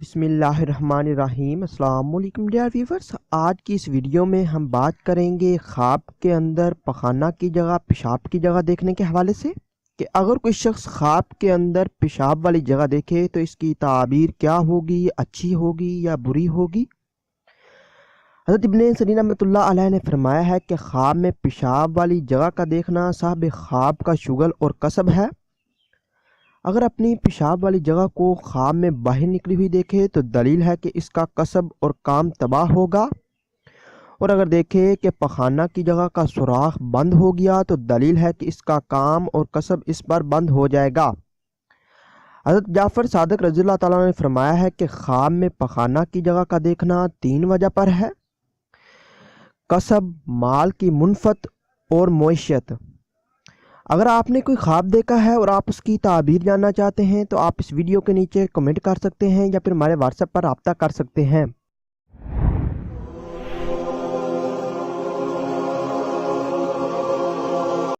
بسم اللہ الرحمن الرحیم۔ السلام علیکم ڈیئر ویورز، آج کی اس ویڈیو میں ہم بات کریں گے خواب کے اندر پخانہ کی جگہ پیشاب کی جگہ دیکھنے کے حوالے سے کہ اگر کوئی شخص خواب کے اندر پیشاب والی جگہ دیکھے تو اس کی تعبیر کیا ہوگی، اچھی ہوگی یا بری ہوگی۔ حضرت ابن سیرین رحمۃ اللہ علیہ نے فرمایا ہے کہ خواب میں پیشاب والی جگہ کا دیکھنا صاحب خواب کا شغل اور کسب ہے۔ اگر اپنی پیشاب والی جگہ کو خواب میں باہر نکلی ہوئی دیکھے تو دلیل ہے کہ اس کا کسب اور کام تباہ ہوگا، اور اگر دیکھے کہ پخانہ کی جگہ کا سوراخ بند ہو گیا تو دلیل ہے کہ اس کا کام اور کسب اس پر بند ہو جائے گا۔ حضرت جعفر صادق رضی اللہ تعالیٰ نے فرمایا ہے کہ خواب میں پخانہ کی جگہ کا دیکھنا 3 وجہ پر ہے: کسب، مال کی منفت اور معیشت۔ اگر آپ نے کوئی خواب دیکھا ہے اور آپ اس کی تعبیر جاننا چاہتے ہیں تو آپ اس ویڈیو کے نیچے کمنٹ کر سکتے ہیں یا پھر ہمارے واٹس ایپ پر رابطہ کر سکتے ہیں۔